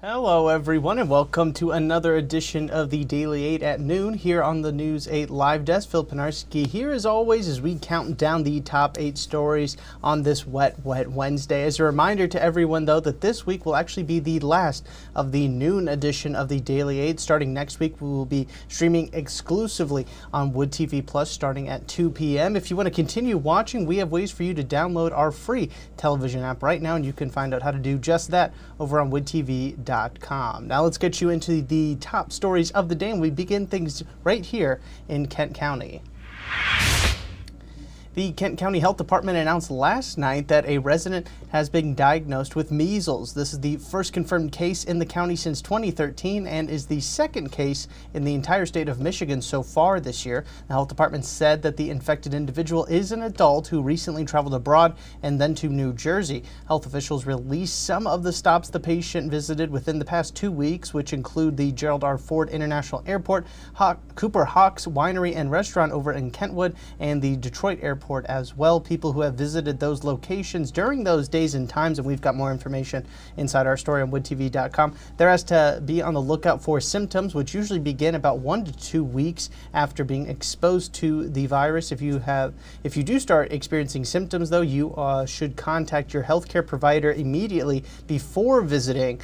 Hello everyone and welcome to another edition of the Daily 8 at noon here on the News 8 Live Desk. Phil Penarski here as always as we count down the top 8 stories on this wet Wednesday. As a reminder to everyone though that this week will actually be the last of the noon edition of the Daily 8. Starting next week we will be streaming exclusively on Wood TV Plus starting at 2 p.m. If you want to continue watching, we have ways for you to download our free television app right now, and you can find out how to do just that over on woodtv.com. Now let's get you into the top stories of the day, and we begin things right here in Kent County. The Kent County Health Department announced last night that a resident has been diagnosed with measles. This is the first confirmed case in the county since 2013 and is the second case in the entire state of Michigan so far this year. The health department said that the infected individual is an adult who recently traveled abroad and then to New Jersey. Health officials released some of the stops the patient visited within the past 2 weeks, which include the Gerald R. Ford International Airport, Cooper Hawks Winery and Restaurant over in Kentwood, and the Detroit Airport as well. People who have visited those locations during those days and times, and we've got more information inside our story on woodtv.com, they're asked to be on the lookout for symptoms, which usually begin about 1 to 2 weeks after being exposed to the virus. If you do start experiencing symptoms though, you should contact your healthcare provider immediately before visiting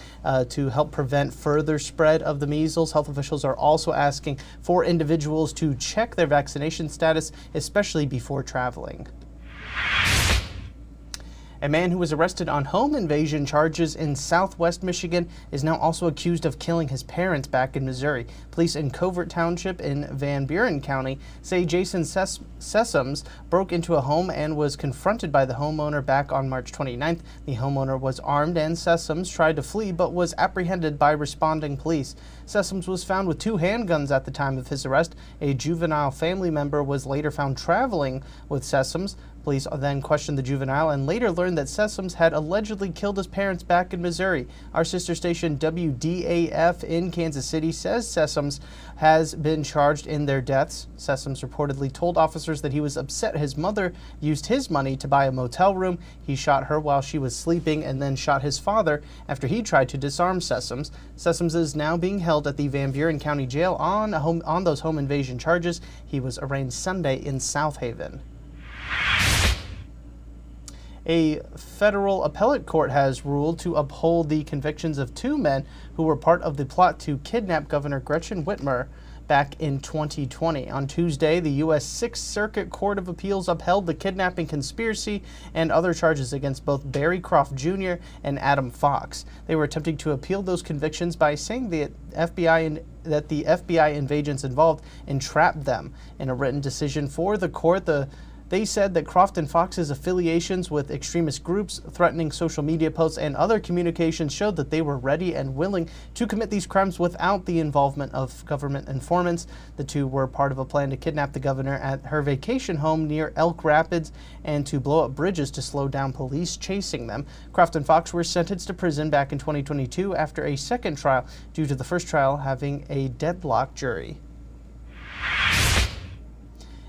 to help prevent further spread of the measles. Health officials are also asking for individuals to check their vaccination status, especially before traveling. A man who was arrested on home invasion charges in southwest Michigan is now also accused of killing his parents back in Missouri. Police in Covert Township in Van Buren County say Jason Sessoms broke into a home and was confronted by the homeowner back on March 29th. The homeowner was armed and Sessoms tried to flee but was apprehended by responding police. Sessoms was found with 2 handguns at the time of his arrest. A juvenile family member was later found traveling with Sessoms. Police then questioned the juvenile and later learned that Sessoms had allegedly killed his parents back in Missouri. Our sister station WDAF in Kansas City says Sessoms has been charged in their deaths. Sessoms reportedly told officers that he was upset his mother used his money to buy a motel room. He shot her while she was sleeping and then shot his father after he tried to disarm Sessoms. Sessoms is now being held at the Van Buren County Jail on those home invasion charges. He was arraigned Sunday in South Haven. A federal appellate court has ruled to uphold the convictions of 2 men who were part of the plot to kidnap Governor Gretchen Whitmer back in 2020. On Tuesday, the U.S. Sixth Circuit Court of Appeals upheld the kidnapping conspiracy and other charges against both Barry Croft Jr. and Adam Fox. They were attempting to appeal those convictions by saying that the FBI and agents involved entrapped them. In a written decision for the court, they said that Croft and Fox's affiliations with extremist groups, threatening social media posts, and other communications showed that they were ready and willing to commit these crimes without the involvement of government informants. The 2 were part of a plan to kidnap the governor at her vacation home near Elk Rapids and to blow up bridges to slow down police chasing them. Croft and Fox were sentenced to prison back in 2022 after a second trial due to the first trial having a deadlocked jury.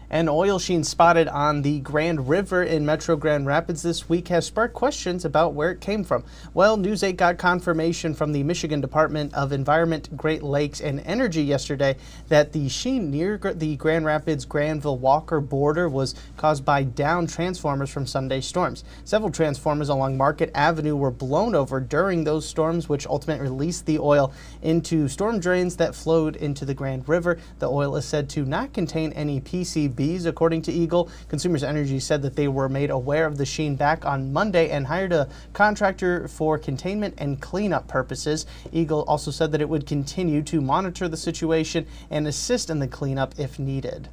An oil sheen spotted on the Grand River in Metro Grand Rapids this week has sparked questions about where it came from. Well, News 8 got confirmation from the Michigan Department of Environment, Great Lakes, and Energy yesterday that the sheen near the Grand Rapids-Granville-Walker border was caused by downed transformers from Sunday storms. Several transformers along Market Avenue were blown over during those storms, which ultimately released the oil into storm drains that flowed into the Grand River. The oil is said to not contain any PCBs, according to Eagle. Consumers Energy said that they were made aware of the sheen back on Monday and hired a contractor for containment and cleanup purposes. Eagle also said that it would continue to monitor the situation and assist in the cleanup if needed.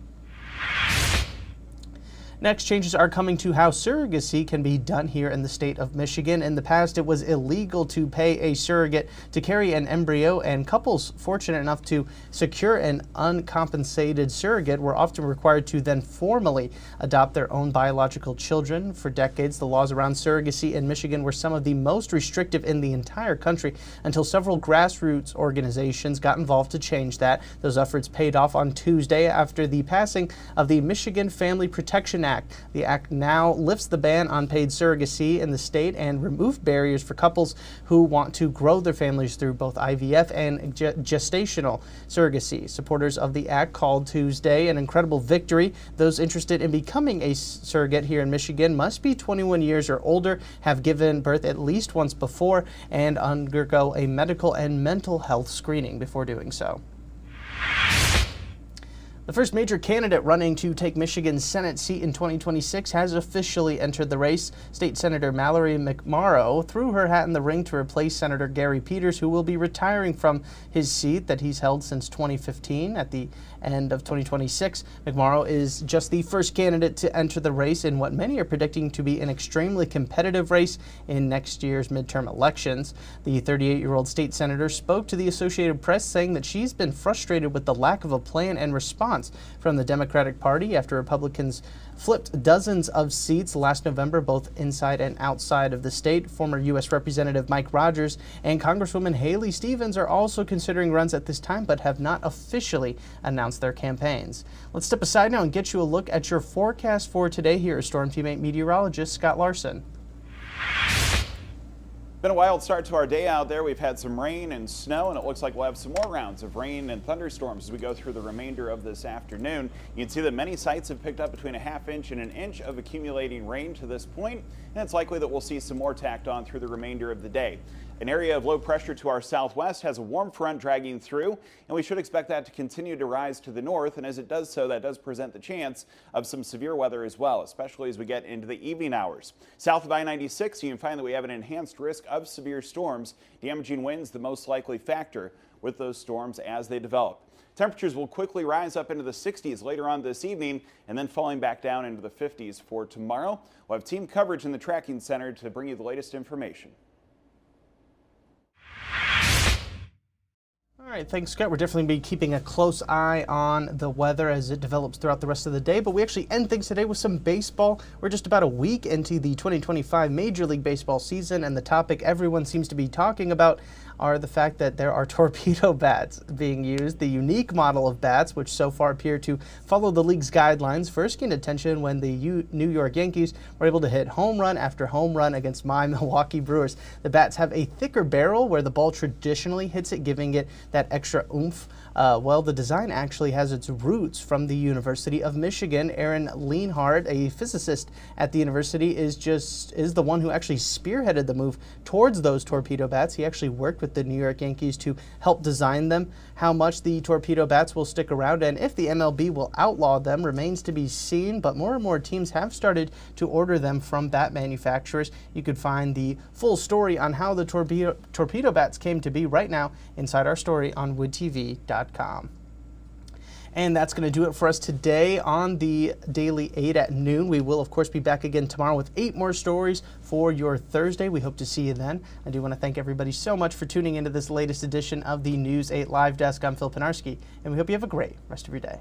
Next, changes are coming to how surrogacy can be done here in the state of Michigan. In the past, it was illegal to pay a surrogate to carry an embryo, and couples fortunate enough to secure an uncompensated surrogate were often required to then formally adopt their own biological children. For decades, the laws around surrogacy in Michigan were some of the most restrictive in the entire country until several grassroots organizations got involved to change that. Those efforts paid off on Tuesday after the passing of the Michigan Family Protection Act Act. The act now lifts the ban on paid surrogacy in the state and removed barriers for couples who want to grow their families through both IVF and gestational surrogacy. Supporters of the act called Tuesday an incredible victory. Those interested in becoming a surrogate here in Michigan must be 21 years or older, have given birth at least once before, and undergo a medical and mental health screening before doing so. The first major candidate running to take Michigan's Senate seat in 2026 has officially entered the race. State Senator Mallory McMorrow threw her hat in the ring to replace Senator Gary Peters, who will be retiring from his seat that he's held since 2015. At the end of 2026, McMorrow is just the first candidate to enter the race in what many are predicting to be an extremely competitive race in next year's midterm elections. The 38-year-old state senator spoke to the Associated Press, saying that she's been frustrated with the lack of a plan and response from the Democratic Party after Republicans flipped dozens of seats last November, both inside and outside of the state. Former U.S. Representative Mike Rogers and Congresswoman Haley Stevens are also considering runs at this time, but have not officially announced their campaigns. Let's step aside now and get you a look at your forecast for today. Here is Storm Team 8 meteorologist Scott Larson. Been a wild start to our day out there. We've had some rain and snow, and it looks like we'll have some more rounds of rain and thunderstorms as we go through the remainder of this afternoon. You can see that many sites have picked up between a ½ inch and an inch of accumulating rain to this point, and it's likely that we'll see some more tacked on through the remainder of the day. An area of low pressure to our southwest has a warm front dragging through, and we should expect that to continue to rise to the north. And as it does so, that does present the chance of some severe weather as well, especially as we get into the evening hours. South of I-96, you can find that we have an enhanced risk of severe storms. Damaging winds the most likely factor with those storms as they develop. Temperatures will quickly rise up into the 60s later on this evening, and then falling back down into the 50s for tomorrow. We'll have team coverage in the tracking center to bring you the latest information. All right, thanks, Scott. We're definitely be keeping a close eye on the weather as it develops throughout the rest of the day. But we actually end things today with some baseball. We're just about a week into the 2025 Major League Baseball season, and the topic everyone seems to be talking about are the fact that there are torpedo bats being used. The unique model of bats, which so far appear to follow the league's guidelines, first gained attention when the New York Yankees were able to hit home run after home run against my Milwaukee Brewers. The bats have a thicker barrel where the ball traditionally hits it, giving it that extra oomph. Well, the design actually has its roots from the University of Michigan. Aaron Leonhardt, a physicist at the university, is the one who actually spearheaded the move towards those torpedo bats. He actually worked with the New York Yankees to help design them. How much the torpedo bats will stick around and if the MLB will outlaw them remains to be seen, but more and more teams have started to order them from bat manufacturers. You could find the full story on how the torpedo bats came to be right now inside our story on woodtv.com. And that's going to do it for us today on the Daily 8 at noon. We will, of course, be back again tomorrow with 8 more stories for your Thursday. We hope to see you then. I do want to thank everybody so much for tuning into this latest edition of the News 8 Live Desk. I'm Phil Pinarski, and we hope you have a great rest of your day.